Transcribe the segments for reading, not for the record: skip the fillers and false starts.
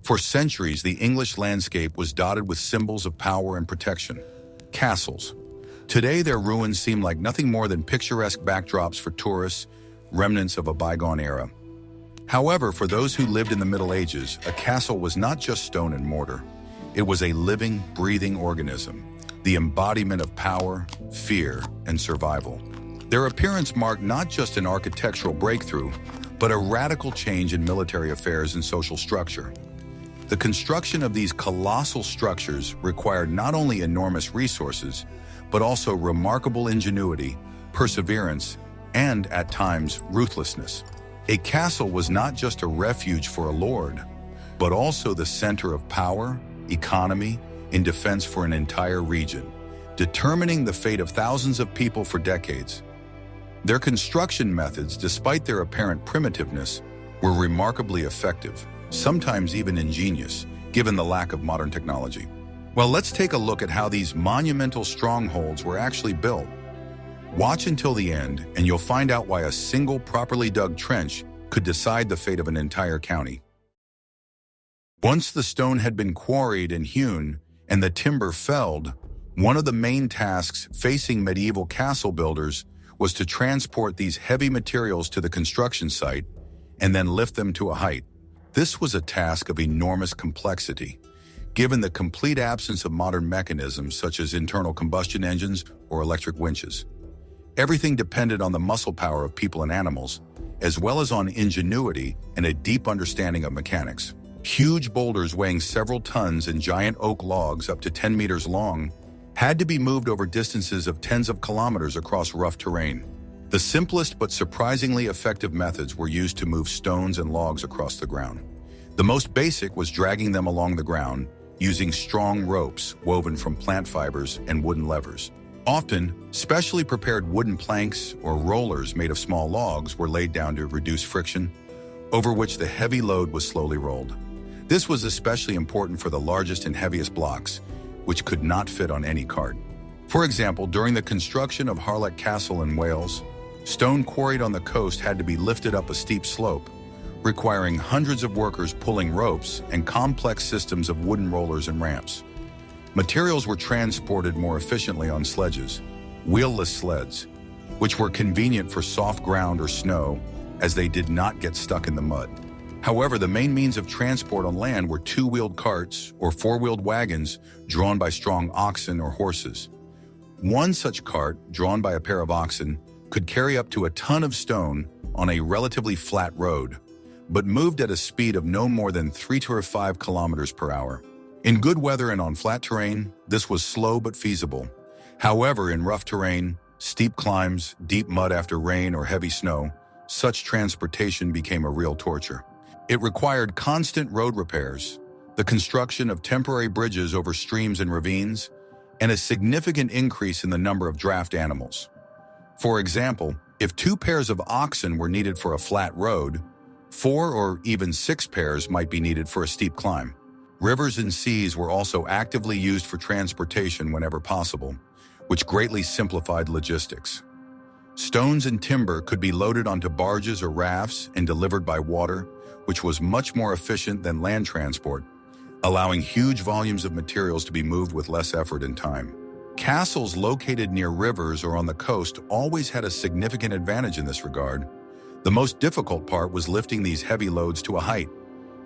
For centuries, the English landscape was dotted with symbols of power and protection. Castles. Today, their ruins seem like nothing more than picturesque backdrops for tourists, remnants of a bygone era. However, for those who lived in the Middle Ages, a castle was not just stone and mortar. It was a living, breathing organism, the embodiment of power, fear, and survival. Their appearance marked not just an architectural breakthrough, but a radical change in military affairs and social structure. The construction of these colossal structures required not only enormous resources, but also remarkable ingenuity, perseverance, and, at times, ruthlessness. A castle was not just a refuge for a lord, but also the center of power, economy, and defense for an entire region, determining the fate of thousands of people for decades. Their construction methods, despite their apparent primitiveness, were remarkably effective, sometimes even ingenious, given the lack of modern technology. Well, let's take a look at how these monumental strongholds were actually built. Watch until the end, and you'll find out why a single properly dug trench could decide the fate of an entire county. Once the stone had been quarried and hewn, and the timber felled, one of the main tasks facing medieval castle builders was to transport these heavy materials to the construction site and then lift them to a height. This was a task of enormous complexity, given the complete absence of modern mechanisms such as internal combustion engines or electric winches. Everything depended on the muscle power of people and animals, as well as on ingenuity and a deep understanding of mechanics. Huge boulders weighing several tons and giant oak logs up to 10 meters long had to be moved over distances of tens of kilometers across rough terrain. The simplest but surprisingly effective methods were used to move stones and logs across the ground. The most basic was dragging them along the ground using strong ropes woven from plant fibers and wooden levers. Often, specially prepared wooden planks or rollers made of small logs were laid down to reduce friction, over which the heavy load was slowly rolled. This was especially important for the largest and heaviest blocks, which could not fit on any cart. For example, during the construction of Harlech Castle in Wales, stone quarried on the coast had to be lifted up a steep slope, requiring hundreds of workers pulling ropes and complex systems of wooden rollers and ramps. Materials were transported more efficiently on sledges, wheelless sleds, which were convenient for soft ground or snow, as they did not get stuck in the mud. However, the main means of transport on land were two-wheeled carts or four-wheeled wagons drawn by strong oxen or horses. One such cart, drawn by a pair of oxen, could carry up to a ton of stone on a relatively flat road, but moved at a speed of no more than 3 to 5 kilometers per hour. In good weather and on flat terrain, this was slow but feasible. However, in rough terrain, steep climbs, deep mud after rain or heavy snow, such transportation became a real torture. It required constant road repairs, the construction of temporary bridges over streams and ravines, and a significant increase in the number of draft animals. For example, if 2 pairs of oxen were needed for a flat road, 4 or even 6 pairs might be needed for a steep climb. Rivers and seas were also actively used for transportation whenever possible, which greatly simplified logistics. Stones and timber could be loaded onto barges or rafts and delivered by water, which was much more efficient than land transport, allowing huge volumes of materials to be moved with less effort and time. Castles located near rivers or on the coast always had a significant advantage in this regard. The most difficult part was lifting these heavy loads to a height.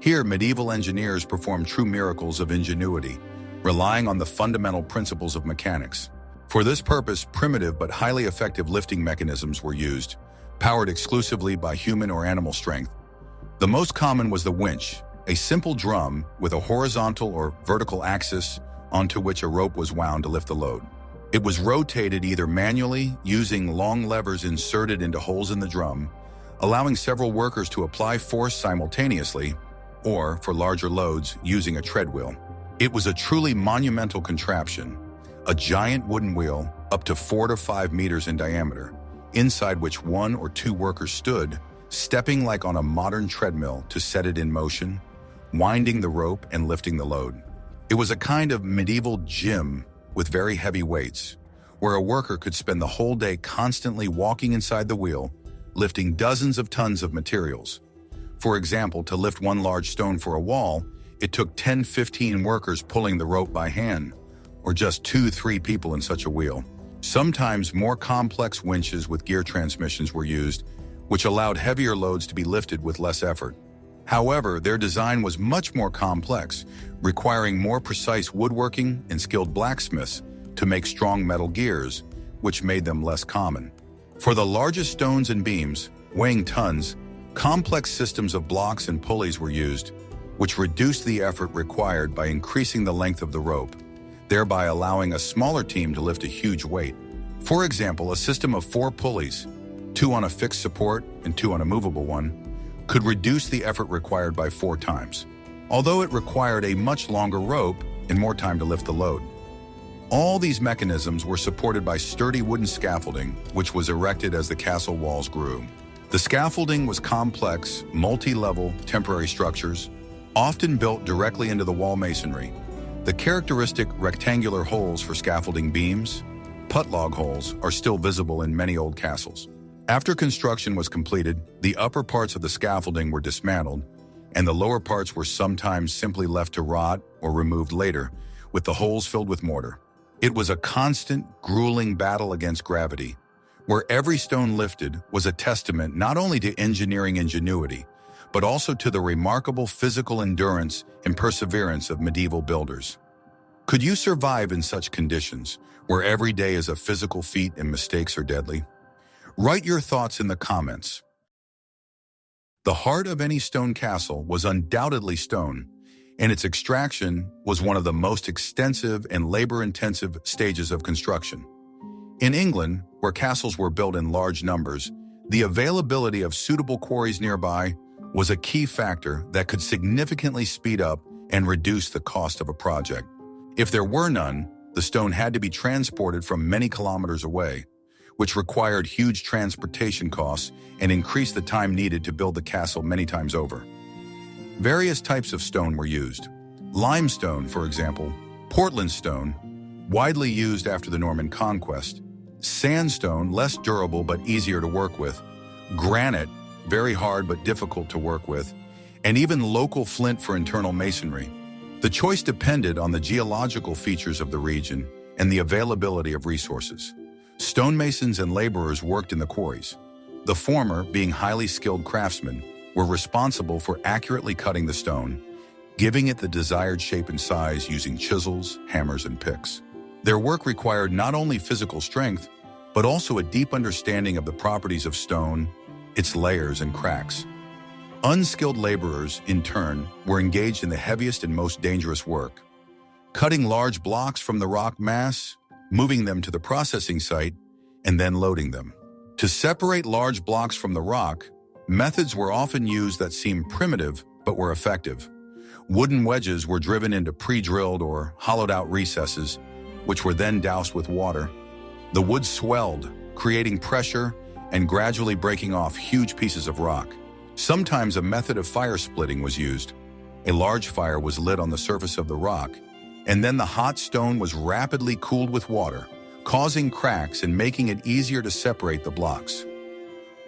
Here, medieval engineers performed true miracles of ingenuity, relying on the fundamental principles of mechanics. For this purpose, primitive but highly effective lifting mechanisms were used, powered exclusively by human or animal strength. The most common was the winch, a simple drum with a horizontal or vertical axis onto which a rope was wound to lift the load. It was rotated either manually, using long levers inserted into holes in the drum, allowing several workers to apply force simultaneously, or, for larger loads, using a treadwheel. It was a truly monumental contraption, a giant wooden wheel up to 4 to 5 meters in diameter, inside which 1 or 2 workers stood, stepping like on a modern treadmill to set it in motion, winding the rope and lifting the load. It was a kind of medieval gym with very heavy weights, where a worker could spend the whole day constantly walking inside the wheel, lifting dozens of tons of materials. For example, to lift one large stone for a wall, it took 10-15 workers pulling the rope by hand, or just 2-3 people in such a wheel. Sometimes more complex winches with gear transmissions were used, which allowed heavier loads to be lifted with less effort. However, their design was much more complex, requiring more precise woodworking and skilled blacksmiths to make strong metal gears, which made them less common. For the largest stones and beams, weighing tons, complex systems of blocks and pulleys were used, which reduced the effort required by increasing the length of the rope, thereby allowing a smaller team to lift a huge weight. For example, a system of 4 pulleys, 2 on a fixed support and 2 on a movable one, could reduce the effort required by 4 times, although it required a much longer rope and more time to lift the load. All these mechanisms were supported by sturdy wooden scaffolding, which was erected as the castle walls grew. The scaffolding was complex, multi-level, temporary structures, often built directly into the wall masonry. The characteristic rectangular holes for scaffolding beams, putt-log holes, are still visible in many old castles. After construction was completed, the upper parts of the scaffolding were dismantled, and the lower parts were sometimes simply left to rot or removed later, with the holes filled with mortar. It was a constant, grueling battle against gravity, where every stone lifted was a testament not only to engineering ingenuity, but also to the remarkable physical endurance and perseverance of medieval builders. Could you survive in such conditions, where every day is a physical feat and mistakes are deadly? Write your thoughts in the comments. The heart of any stone castle was undoubtedly stone, and its extraction was one of the most extensive and labor-intensive stages of construction. In England, where castles were built in large numbers, the availability of suitable quarries nearby was a key factor that could significantly speed up and reduce the cost of a project. If there were none, the stone had to be transported from many kilometers away, which required huge transportation costs and increased the time needed to build the castle many times over. Various types of stone were used. Limestone, for example, Portland stone, widely used after the Norman conquest, sandstone, less durable but easier to work with, granite, very hard but difficult to work with, and even local flint for internal masonry. The choice depended on the geological features of the region and the availability of resources. Stonemasons and laborers worked in the quarries. The former, being highly skilled craftsmen, were responsible for accurately cutting the stone, giving it the desired shape and size using chisels, hammers, and picks. Their work required not only physical strength, but also a deep understanding of the properties of stone, its layers and cracks. Unskilled laborers, in turn, were engaged in the heaviest and most dangerous work, cutting large blocks from the rock mass, moving them to the processing site, and then loading them. To separate large blocks from the rock, methods were often used that seemed primitive but were effective. Wooden wedges were driven into pre-drilled or hollowed-out recesses, which were then doused with water. The wood swelled, creating pressure and gradually breaking off huge pieces of rock. Sometimes a method of fire splitting was used. A large fire was lit on the surface of the rock, and then the hot stone was rapidly cooled with water, causing cracks and making it easier to separate the blocks.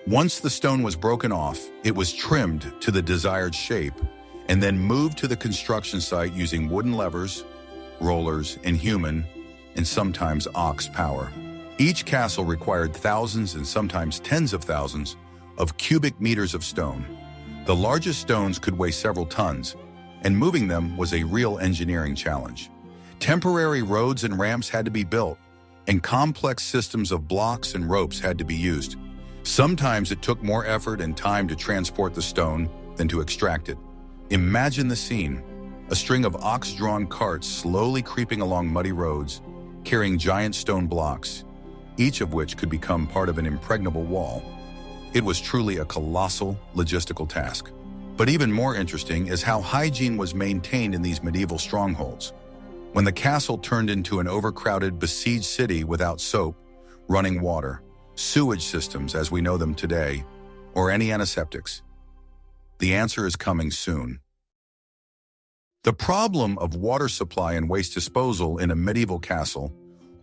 Once the stone was broken off, it was trimmed to the desired shape and then moved to the construction site using wooden levers, rollers, and human, and sometimes ox power. Each castle required thousands and sometimes tens of thousands of cubic meters of stone. The largest stones could weigh several tons, and moving them was a real engineering challenge. Temporary roads and ramps had to be built, and complex systems of blocks and ropes had to be used. Sometimes it took more effort and time to transport the stone than to extract it. Imagine the scene: a string of ox-drawn carts slowly creeping along muddy roads, carrying giant stone blocks, each of which could become part of an impregnable wall. It was truly a colossal logistical task. But even more interesting is how hygiene was maintained in these medieval strongholds. When the castle turned into an overcrowded, besieged city without soap, running water, sewage systems as we know them today, or any antiseptics, the answer is coming soon. The problem of water supply and waste disposal in a medieval castle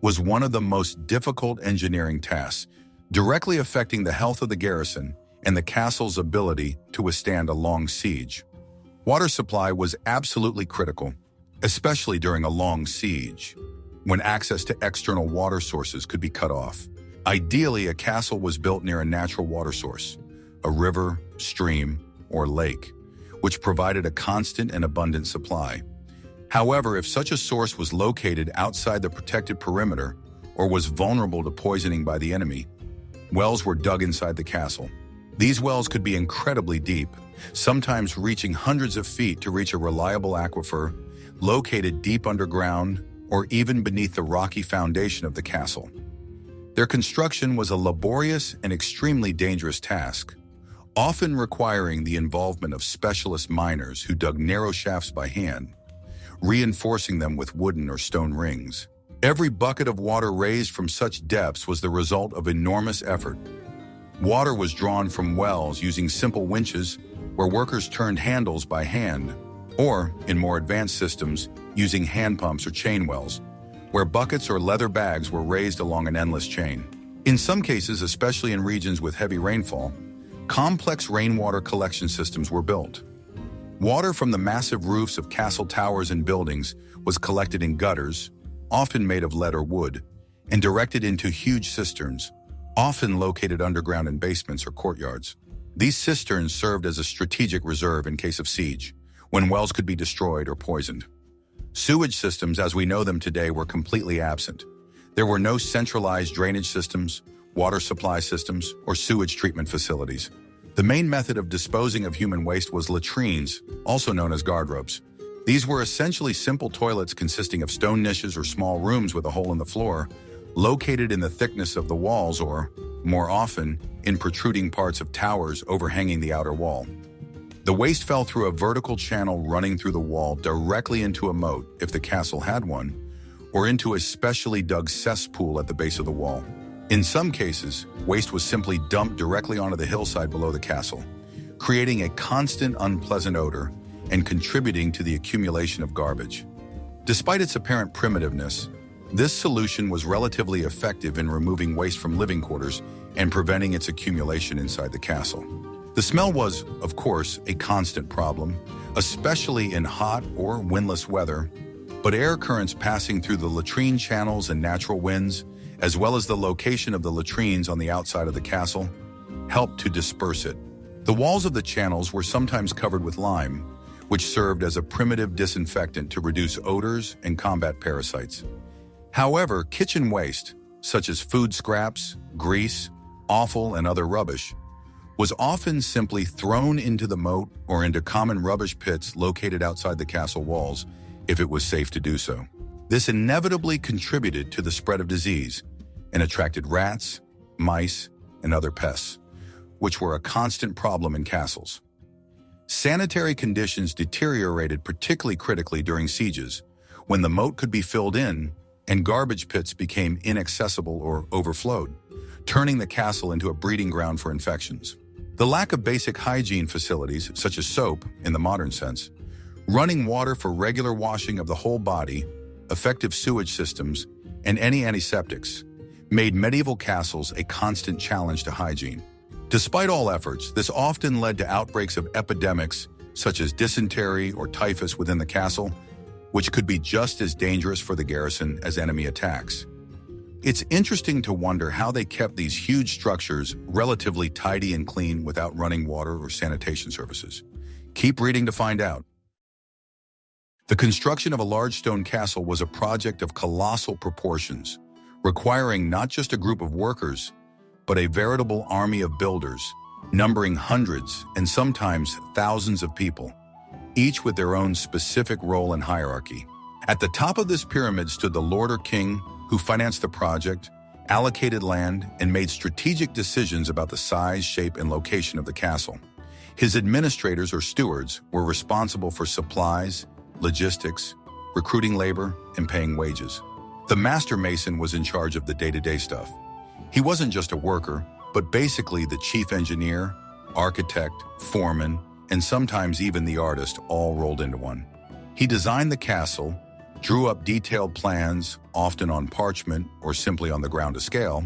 was one of the most difficult engineering tasks, directly affecting the health of the garrison and the castle's ability to withstand a long siege. Water supply was absolutely critical, especially during a long siege, when access to external water sources could be cut off. Ideally, a castle was built near a natural water source, a river, stream, or lake, which provided a constant and abundant supply. However, if such a source was located outside the protected perimeter or was vulnerable to poisoning by the enemy, wells were dug inside the castle. These wells could be incredibly deep, sometimes reaching hundreds of feet to reach a reliable aquifer located deep underground or even beneath the rocky foundation of the castle. Their construction was a laborious and extremely dangerous task, often requiring the involvement of specialist miners who dug narrow shafts by hand, reinforcing them with wooden or stone rings. Every bucket of water raised from such depths was the result of enormous effort. Water was drawn from wells using simple winches where workers turned handles by hand, or, in more advanced systems, using hand pumps or chain wells, where buckets or leather bags were raised along an endless chain. In some cases, especially in regions with heavy rainfall, complex rainwater collection systems were built. Water from the massive roofs of castle towers and buildings was collected in gutters, often made of lead or wood, and directed into huge cisterns, often located underground in basements or courtyards. These cisterns served as a strategic reserve in case of siege, when wells could be destroyed or poisoned. Sewage systems as we know them today were completely absent. There were no centralized drainage systems, water supply systems, or sewage treatment facilities. The main method of disposing of human waste was latrines, also known as guardrobes. These were essentially simple toilets consisting of stone niches or small rooms with a hole in the floor, located in the thickness of the walls or, more often, in protruding parts of towers overhanging the outer wall. The waste fell through a vertical channel running through the wall directly into a moat, if the castle had one, or into a specially dug cesspool at the base of the wall. In some cases, waste was simply dumped directly onto the hillside below the castle, creating a constant unpleasant odor and contributing to the accumulation of garbage. Despite its apparent primitiveness, this solution was relatively effective in removing waste from living quarters and preventing its accumulation inside the castle. The smell was, of course, a constant problem, especially in hot or windless weather, but air currents passing through the latrine channels and natural winds, as well as the location of the latrines on the outside of the castle, helped to disperse it. The walls of the channels were sometimes covered with lime, which served as a primitive disinfectant to reduce odors and combat parasites. However, kitchen waste, such as food scraps, grease, offal, and other rubbish, was often simply thrown into the moat or into common rubbish pits located outside the castle walls if it was safe to do so. This inevitably contributed to the spread of disease and attracted rats, mice, and other pests, which were a constant problem in castles. Sanitary conditions deteriorated particularly critically during sieges, when the moat could be filled in and garbage pits became inaccessible or overflowed, turning the castle into a breeding ground for infections. The lack of basic hygiene facilities, such as soap in the modern sense, running water for regular washing of the whole body, effective sewage systems, and any antiseptics, made medieval castles a constant challenge to hygiene. Despite all efforts, this often led to outbreaks of epidemics such as dysentery or typhus within the castle, which could be just as dangerous for the garrison as enemy attacks. It's interesting to wonder how they kept these huge structures relatively tidy and clean without running water or sanitation services. Keep reading to find out. The construction of a large stone castle was a project of colossal proportions, requiring not just a group of workers, but a veritable army of builders, numbering hundreds and sometimes thousands of people, each with their own specific role and hierarchy. At the top of this pyramid stood the lord or king, who financed the project, allocated land, and made strategic decisions about the size, shape, and location of the castle. His administrators or stewards were responsible for supplies, logistics, recruiting labor, and paying wages. The master mason was in charge of the day-to-day stuff. He wasn't just a worker, but basically the chief engineer, architect, foreman, and sometimes even the artist all rolled into one. He designed the castle, drew up detailed plans, often on parchment or simply on the ground to scale,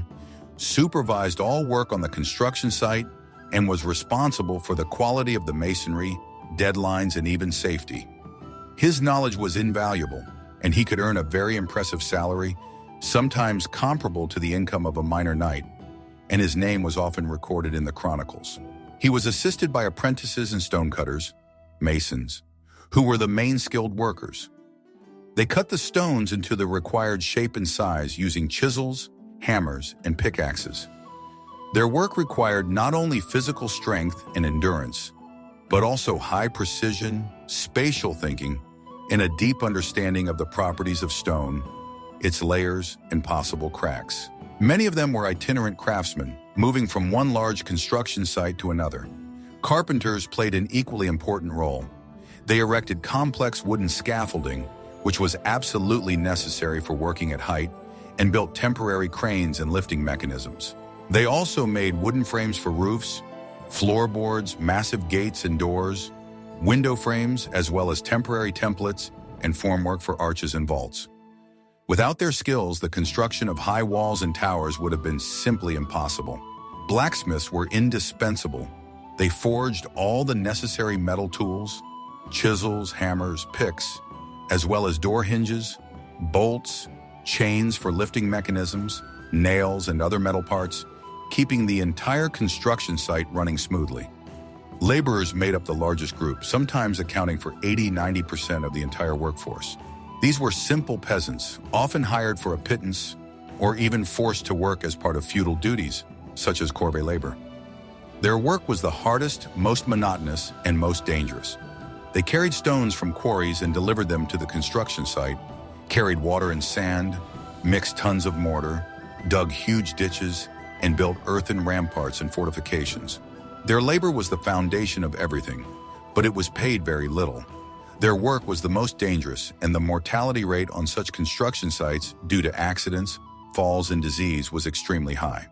supervised all work on the construction site, and was responsible for the quality of the masonry deadlines, and even safety. His knowledge was invaluable, and he could earn a very impressive salary, sometimes comparable to the income of a minor knight, and his name was often recorded in the chronicles. He was assisted by apprentices and stonecutters, masons, who were the main skilled workers. They cut the stones into the required shape and size using chisels, hammers, and pickaxes. Their work required not only physical strength and endurance, but also high precision, spatial thinking, and a deep understanding of the properties of stone, its layers, and possible cracks. Many of them were itinerant craftsmen, moving from one large construction site to another. Carpenters played an equally important role. They erected complex wooden scaffolding, which was absolutely necessary for working at height, and built temporary cranes and lifting mechanisms. They also made wooden frames for roofs, floorboards, massive gates and doors, window frames, as well as temporary templates and formwork for arches and vaults. Without their skills, the construction of high walls and towers would have been simply impossible. Blacksmiths were indispensable. They forged all the necessary metal tools, chisels, hammers, picks, as well as door hinges, bolts, chains for lifting mechanisms, nails, and other metal parts, keeping the entire construction site running smoothly. Laborers made up the largest group, sometimes accounting for 80–90% of the entire workforce. These were simple peasants, often hired for a pittance or even forced to work as part of feudal duties, such as corvée labor. Their work was the hardest, most monotonous, and most dangerous. They carried stones from quarries and delivered them to the construction site, carried water and sand, mixed tons of mortar, dug huge ditches, and built earthen ramparts and fortifications. Their labor was the foundation of everything, but it was paid very little. Their work was the most dangerous, and the mortality rate on such construction sites due to accidents, falls, and disease was extremely high.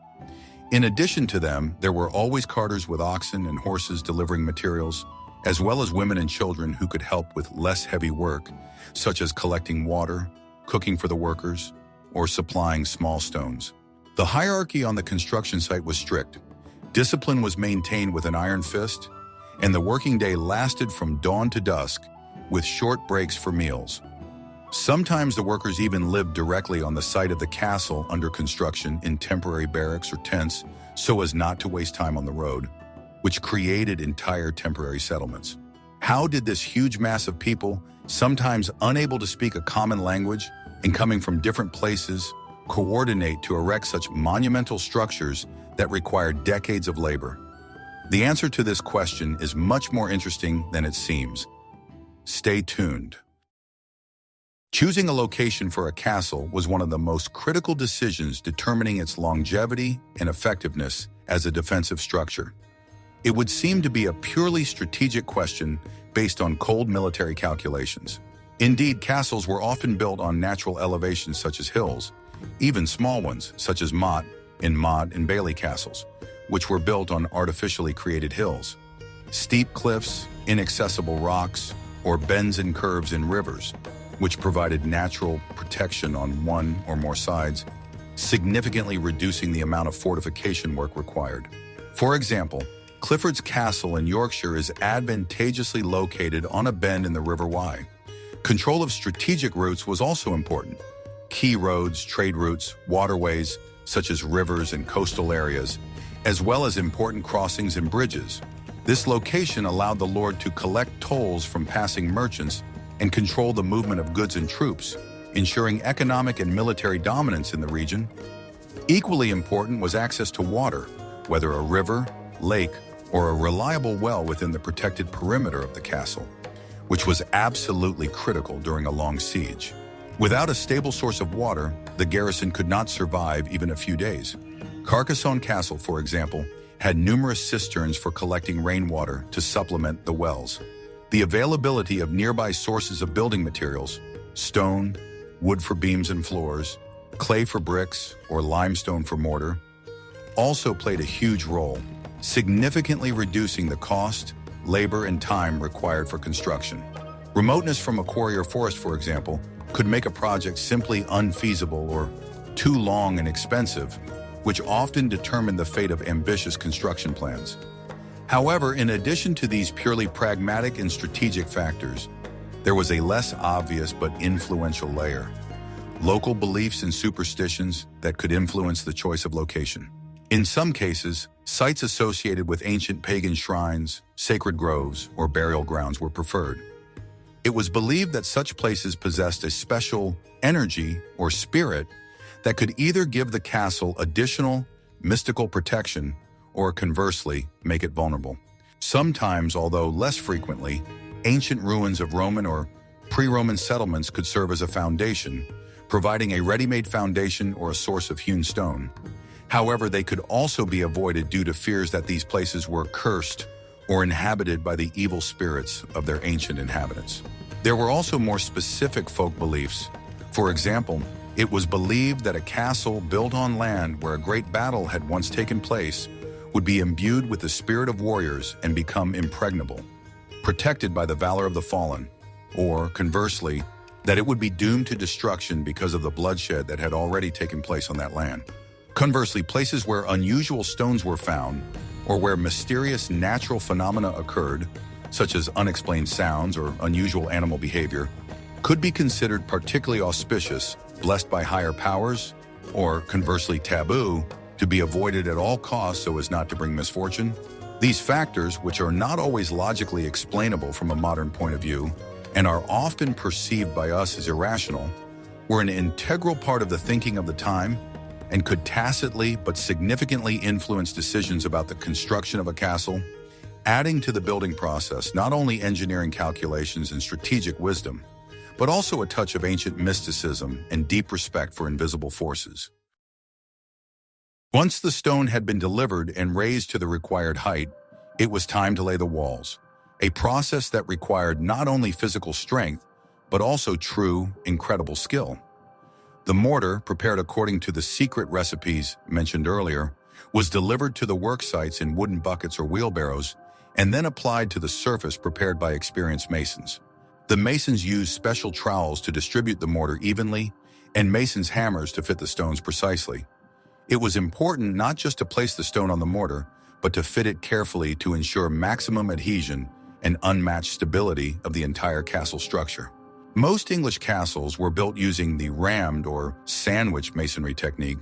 In addition to them, there were always carters with oxen and horses delivering materials, as well as women and children who could help with less heavy work, such as collecting water, cooking for the workers, or supplying small stones. The hierarchy on the construction site was strict. Discipline was maintained with an iron fist, and the working day lasted from dawn to dusk, with short breaks for meals. Sometimes the workers even lived directly on the site of the castle under construction in temporary barracks or tents so as not to waste time on the road, which created entire temporary settlements. How did this huge mass of people, sometimes unable to speak a common language and coming from different places, coordinate to erect such monumental structures that required decades of labor? The answer to this question is much more interesting than it seems. Stay tuned. Choosing a location for a castle was one of the most critical decisions determining its longevity and effectiveness as a defensive structure. It would seem to be a purely strategic question based on cold military calculations. Indeed, castles were often built on natural elevations such as hills, even small ones such as Mott and Bailey castles, which were built on artificially created hills. Steep cliffs, inaccessible rocks, or bends and curves in rivers, which provided natural protection on one or more sides, significantly reducing the amount of fortification work required. For example, Clifford's Castle in Yorkshire is advantageously located on a bend in the River Wye. Control of strategic routes was also important. Key roads, trade routes, waterways, such as rivers and coastal areas, as well as important crossings and bridges. This location allowed the lord to collect tolls from passing merchants and control the movement of goods and troops, ensuring economic and military dominance in the region. Equally important was access to water, whether a river, lake, or a reliable well within the protected perimeter of the castle, which was absolutely critical during a long siege. Without a stable source of water, the garrison could not survive even a few days. Carcassonne Castle, for example, had numerous cisterns for collecting rainwater to supplement the wells. The availability of nearby sources of building materials, stone, wood for beams and floors, clay for bricks, or limestone for mortar, also played a huge role, significantly reducing the cost, labor, and time required for construction. Remoteness from a quarry or forest, for example, could make a project simply unfeasible or too long and expensive, which often determined the fate of ambitious construction plans. However, in addition to these purely pragmatic and strategic factors, there was a less obvious but influential layer: local beliefs and superstitions that could influence the choice of location. In some cases, sites associated with ancient pagan shrines, sacred groves, or burial grounds were preferred. It was believed that such places possessed a special energy or spirit that could either give the castle additional mystical protection or, conversely, make it vulnerable. Sometimes, although less frequently, ancient ruins of Roman or pre-Roman settlements could serve as a foundation, providing a ready-made foundation or a source of hewn stone. However, they could also be avoided due to fears that these places were cursed or inhabited by the evil spirits of their ancient inhabitants. There were also more specific folk beliefs. For example, it was believed that a castle built on land where a great battle had once taken place would be imbued with the spirit of warriors and become impregnable, protected by the valor of the fallen, or, conversely, that it would be doomed to destruction because of the bloodshed that had already taken place on that land. Conversely, places where unusual stones were found, or where mysterious natural phenomena occurred, such as unexplained sounds or unusual animal behavior, could be considered particularly auspicious, blessed by higher powers, or, conversely, taboo, to be avoided at all costs so as not to bring misfortune. These factors, which are not always logically explainable from a modern point of view, and are often perceived by us as irrational, were an integral part of the thinking of the time and could tacitly but significantly influence decisions about the construction of a castle, adding to the building process not only engineering calculations and strategic wisdom, but also a touch of ancient mysticism and deep respect for invisible forces. Once the stone had been delivered and raised to the required height, it was time to lay the walls, a process that required not only physical strength, but also true, incredible skill. The mortar, prepared according to the secret recipes mentioned earlier, was delivered to the work sites in wooden buckets or wheelbarrows, and then applied to the surface prepared by experienced masons. The masons used special trowels to distribute the mortar evenly, and masons' hammers to fit the stones precisely. It was important not just to place the stone on the mortar, but to fit it carefully to ensure maximum adhesion and unmatched stability of the entire castle structure. Most English castles were built using the rammed or sandwich masonry technique.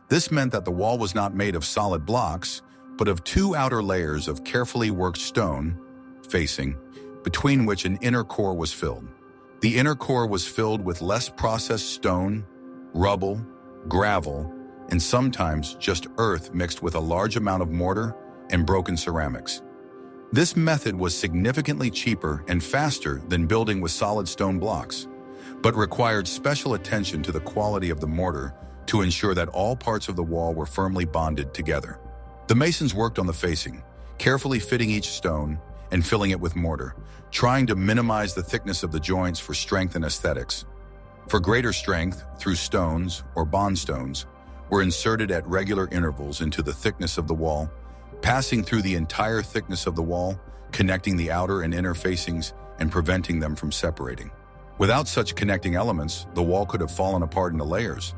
This meant that the wall was not made of solid blocks, but of two outer layers of carefully worked stone, facing, between which an inner core was filled. The inner core was filled with less processed stone, rubble, gravel, and sometimes just earth mixed with a large amount of mortar and broken ceramics. This method was significantly cheaper and faster than building with solid stone blocks, but required special attention to the quality of the mortar to ensure that all parts of the wall were firmly bonded together. The masons worked on the facing, carefully fitting each stone and filling it with mortar, trying to minimize the thickness of the joints for strength and aesthetics. For greater strength, through stones or bond stones were inserted at regular intervals into the thickness of the wall, passing through the entire thickness of the wall, connecting the outer and inner facings and preventing them from separating. Without such connecting elements, the wall could have fallen apart into layers.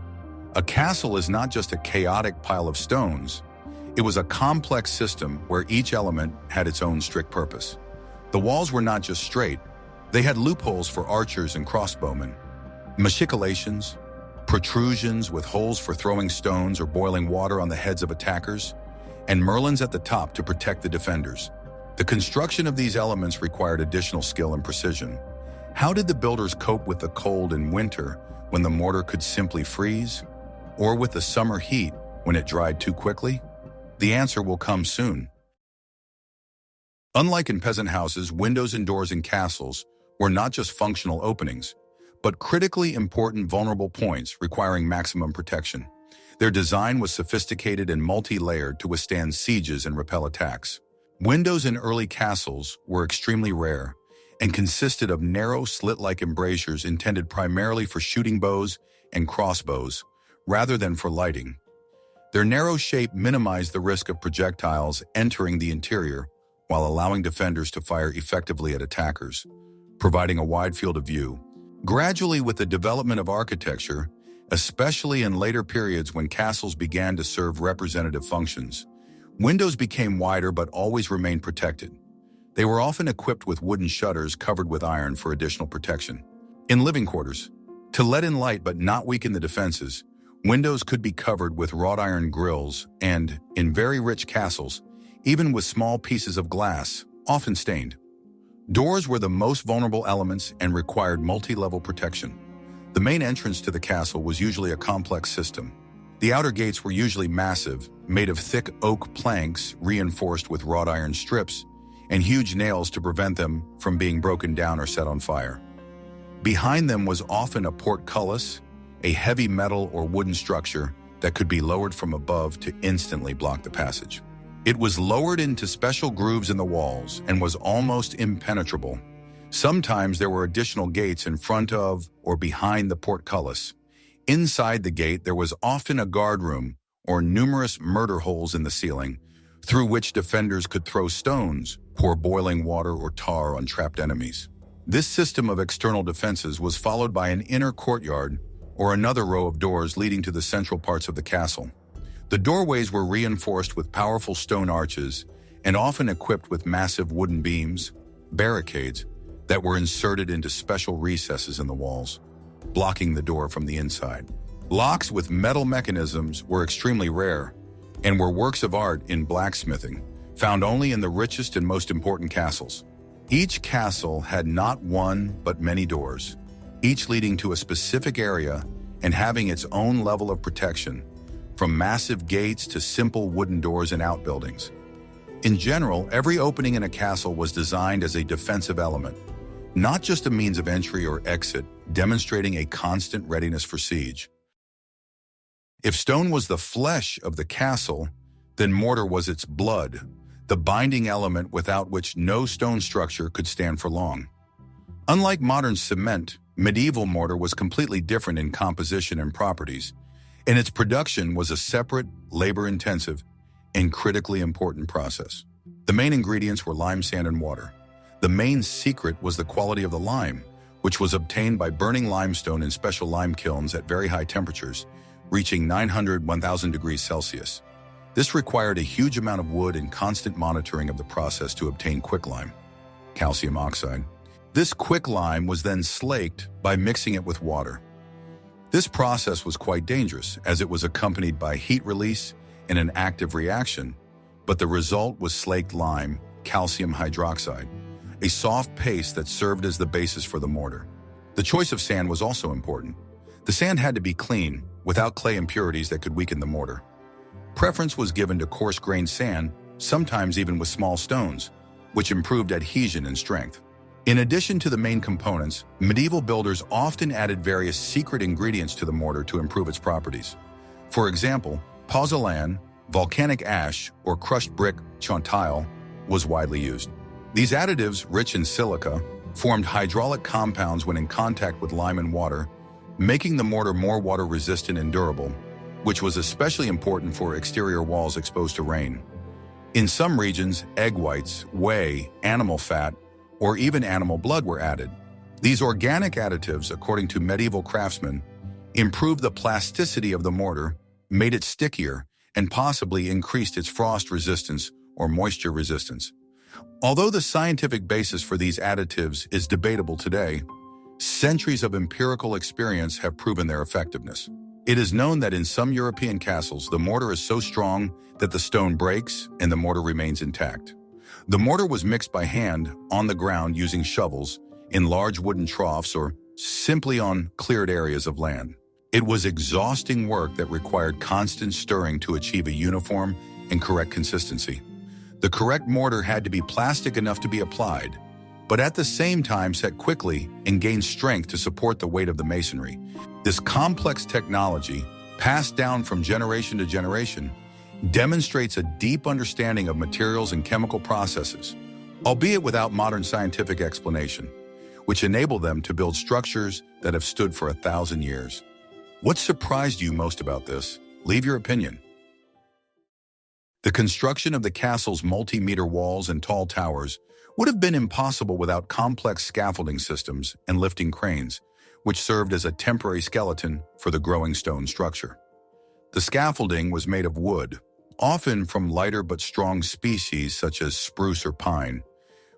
A castle is not just a chaotic pile of stones. It was a complex system where each element had its own strict purpose. The walls were not just straight. They had loopholes for archers and crossbowmen, machicolations, protrusions with holes for throwing stones or boiling water on the heads of attackers, and merlons at the top to protect the defenders. The construction of these elements required additional skill and precision. How did the builders cope with the cold in winter when the mortar could simply freeze? Or with the summer heat when it dried too quickly? The answer will come soon. Unlike in peasant houses, windows and doors in castles were not just functional openings, but critically important vulnerable points requiring maximum protection. Their design was sophisticated and multi-layered to withstand sieges and repel attacks. Windows in early castles were extremely rare and consisted of narrow slit-like embrasures intended primarily for shooting bows and crossbows, rather than for lighting. Their narrow shape minimized the risk of projectiles entering the interior while allowing defenders to fire effectively at attackers, providing a wide field of view. Gradually, with the development of architecture, especially in later periods when castles began to serve representative functions, Windows became wider but always remained protected. They were often equipped with wooden shutters covered with iron for additional protection. In living quarters, to let in light but not weaken the defenses, windows could be covered with wrought iron grills and, in very rich castles, even with small pieces of glass, often stained. Doors were the most vulnerable elements and required multi-level protection. The main entrance to the castle was usually a complex system. The outer gates were usually massive, made of thick oak planks reinforced with wrought iron strips, and huge nails to prevent them from being broken down or set on fire. Behind them was often a portcullis, a heavy metal or wooden structure that could be lowered from above to instantly block the passage. It was lowered into special grooves in the walls and was almost impenetrable. Sometimes there were additional gates in front of or behind the portcullis. Inside the gate, there was often a guard room or numerous murder holes in the ceiling, through which defenders could throw stones, pour boiling water or tar on trapped enemies. This system of external defenses was followed by an inner courtyard or another row of doors leading to the central parts of the castle. The doorways were reinforced with powerful stone arches and often equipped with massive wooden beams, barricades, that were inserted into special recesses in the walls, blocking the door from the inside. Locks with metal mechanisms were extremely rare and were works of art in blacksmithing, found only in the richest and most important castles. Each castle had not one but many doors, each leading to a specific area and having its own level of protection, from massive gates to simple wooden doors in outbuildings. In general, every opening in a castle was designed as a defensive element, not just a means of entry or exit, demonstrating a constant readiness for siege. If stone was the flesh of the castle, then mortar was its blood, the binding element without which no stone structure could stand for long. Unlike modern cement, medieval mortar was completely different in composition and properties, and its production was a separate, labor-intensive, and critically important process. The main ingredients were lime, sand, and water. The main secret was the quality of the lime, which was obtained by burning limestone in special lime kilns at very high temperatures, reaching 900–1,000 degrees Celsius. This required a huge amount of wood and constant monitoring of the process to obtain quicklime, calcium oxide. This quicklime was then slaked by mixing it with water. This process was quite dangerous, as it was accompanied by heat release and an active reaction, but the result was slaked lime, calcium hydroxide, a soft paste that served as the basis for the mortar. The choice of sand was also important. The sand had to be clean, without clay impurities that could weaken the mortar. Preference was given to coarse-grained sand, sometimes even with small stones, which improved adhesion and strength. In addition to the main components, medieval builders often added various secret ingredients to the mortar to improve its properties. For example, pozzolan, volcanic ash, or crushed brick chantal was widely used. These additives, rich in silica, formed hydraulic compounds when in contact with lime and water, making the mortar more water-resistant and durable, which was especially important for exterior walls exposed to rain. In some regions, egg whites, whey, animal fat, or even animal blood were added. These organic additives, according to medieval craftsmen, improved the plasticity of the mortar, made it stickier, and possibly increased its frost resistance or moisture resistance. Although the scientific basis for these additives is debatable today, centuries of empirical experience have proven their effectiveness. It is known that in some European castles, the mortar is so strong that the stone breaks and the mortar remains intact. The mortar was mixed by hand on the ground using shovels, in large wooden troughs, or simply on cleared areas of land. It was exhausting work that required constant stirring to achieve a uniform and correct consistency. The correct mortar had to be plastic enough to be applied, but at the same time set quickly and gain strength to support the weight of the masonry. This complex technology, passed down from generation to generation, demonstrates a deep understanding of materials and chemical processes, albeit without modern scientific explanation, which enable them to build structures that have stood for 1,000 years. What surprised you most about this? Leave your opinion. The construction of the castle's multi-meter walls and tall towers would have been impossible without complex scaffolding systems and lifting cranes, which served as a temporary skeleton for the growing stone structure. The scaffolding was made of wood, often from lighter but strong species such as spruce or pine,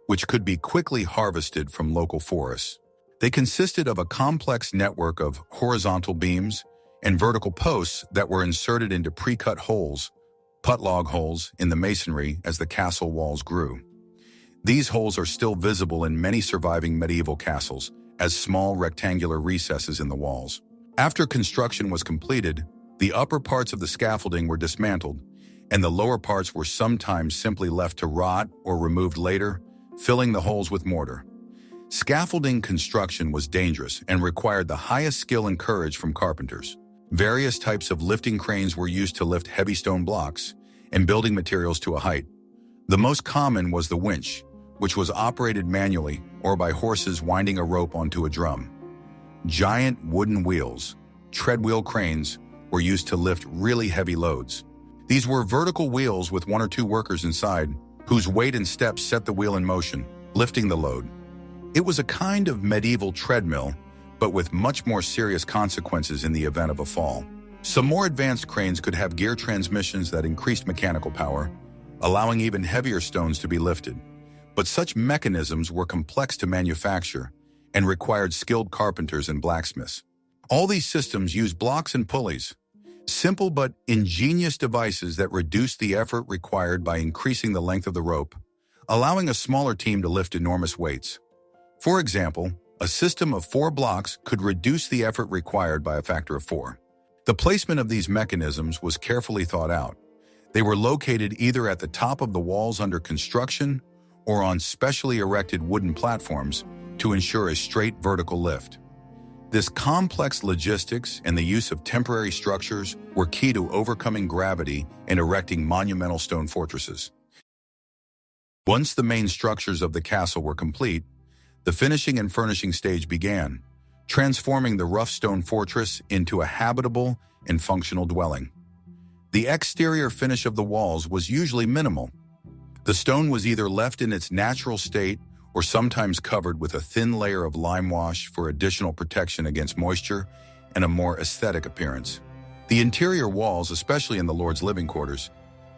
which could be quickly harvested from local forests. They consisted of a complex network of horizontal beams and vertical posts that were inserted into pre-cut holes, putt-log holes, in the masonry as the castle walls grew. These holes are still visible in many surviving medieval castles as small rectangular recesses in the walls. After construction was completed, the upper parts of the scaffolding were dismantled, and the lower parts were sometimes simply left to rot or removed later, filling the holes with mortar. Scaffolding construction was dangerous and required the highest skill and courage from carpenters. Various types of lifting cranes were used to lift heavy stone blocks and building materials to a height. The most common was the winch, which was operated manually or by horses winding a rope onto a drum. Giant wooden wheels, treadwheel cranes, were used to lift really heavy loads. These were vertical wheels with one or two workers inside, whose weight and steps set the wheel in motion, lifting the load. It was a kind of medieval treadmill, but with much more serious consequences in the event of a fall. Some more advanced cranes could have gear transmissions that increased mechanical power, allowing even heavier stones to be lifted. But such mechanisms were complex to manufacture and required skilled carpenters and blacksmiths. All these systems used blocks and pulleys, simple but ingenious devices that reduced the effort required by increasing the length of the rope, allowing a smaller team to lift enormous weights. For example, a system of 4 blocks could reduce the effort required by a factor of 4. The placement of these mechanisms was carefully thought out. They were located either at the top of the walls under construction or on specially erected wooden platforms to ensure a straight vertical lift. This complex logistics and the use of temporary structures were key to overcoming gravity and erecting monumental stone fortresses. Once the main structures of the castle were complete, the finishing and furnishing stage began, transforming the rough stone fortress into a habitable and functional dwelling. The exterior finish of the walls was usually minimal. The stone was either left in its natural state or sometimes covered with a thin layer of lime wash for additional protection against moisture and a more aesthetic appearance. The interior walls, especially in the Lord's living quarters,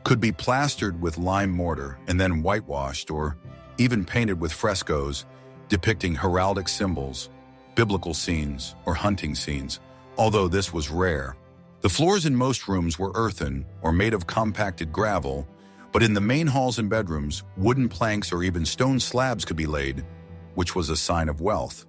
could be plastered with lime mortar and then whitewashed or even painted with frescoes depicting heraldic symbols, biblical scenes, or hunting scenes, although this was rare. The floors in most rooms were earthen or made of compacted gravel, but in the main halls and bedrooms, wooden planks or even stone slabs could be laid, which was a sign of wealth.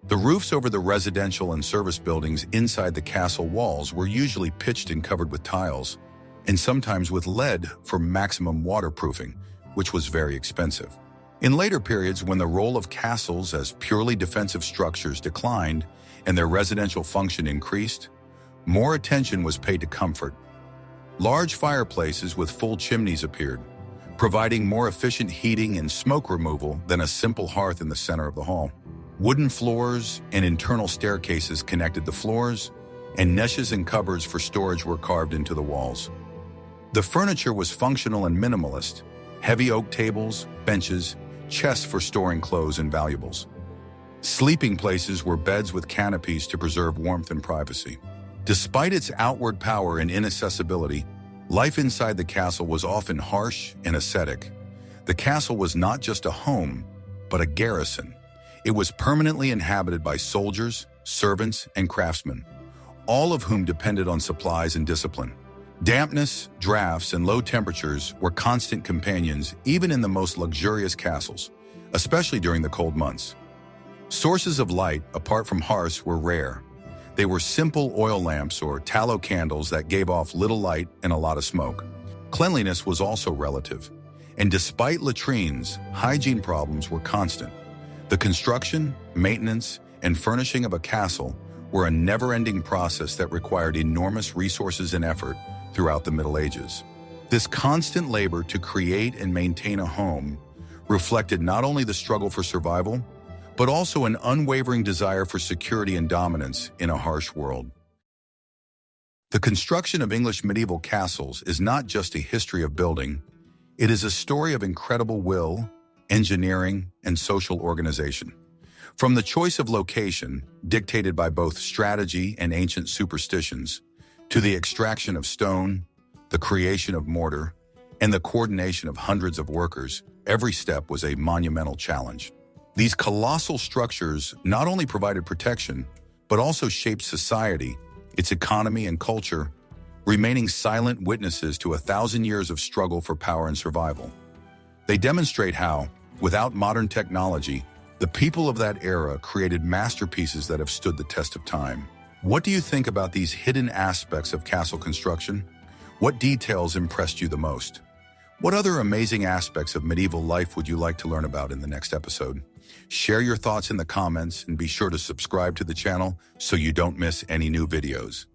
The roofs over the residential and service buildings inside the castle walls were usually pitched and covered with tiles, and sometimes with lead for maximum waterproofing, which was very expensive. In later periods, when the role of castles as purely defensive structures declined and their residential function increased, more attention was paid to comfort. Large fireplaces with full chimneys appeared, providing more efficient heating and smoke removal than a simple hearth in the center of the hall. Wooden floors and internal staircases connected the floors, and niches and cupboards for storage were carved into the walls. The furniture was functional and minimalist: heavy oak tables, benches, chests for storing clothes and valuables. Sleeping places were beds with canopies to preserve warmth and privacy. Despite its outward power and inaccessibility, life inside the castle was often harsh and ascetic. The castle was not just a home, but a garrison. It was permanently inhabited by soldiers, servants, and craftsmen, all of whom depended on supplies and discipline. Dampness, drafts, and low temperatures were constant companions even in the most luxurious castles, especially during the cold months. Sources of light, apart from hearths, were rare. They were simple oil lamps or tallow candles that gave off little light and a lot of smoke. Cleanliness was also relative, and despite latrines, hygiene problems were constant. The construction, maintenance, and furnishing of a castle were a never-ending process that required enormous resources and effort throughout the Middle Ages. This constant labor to create and maintain a home reflected not only the struggle for survival, but also an unwavering desire for security and dominance in a harsh world. The construction of English medieval castles is not just a history of building, it is a story of incredible will, engineering, and social organization. From the choice of location, dictated by both strategy and ancient superstitions, to the extraction of stone, the creation of mortar, and the coordination of hundreds of workers, every step was a monumental challenge. These colossal structures not only provided protection, but also shaped society, its economy and culture, remaining silent witnesses to 1,000 years of struggle for power and survival. They demonstrate how, without modern technology, the people of that era created masterpieces that have stood the test of time. What do you think about these hidden aspects of castle construction? What details impressed you the most? What other amazing aspects of medieval life would you like to learn about in the next episode? Share your thoughts in the comments and be sure to subscribe to the channel so you don't miss any new videos.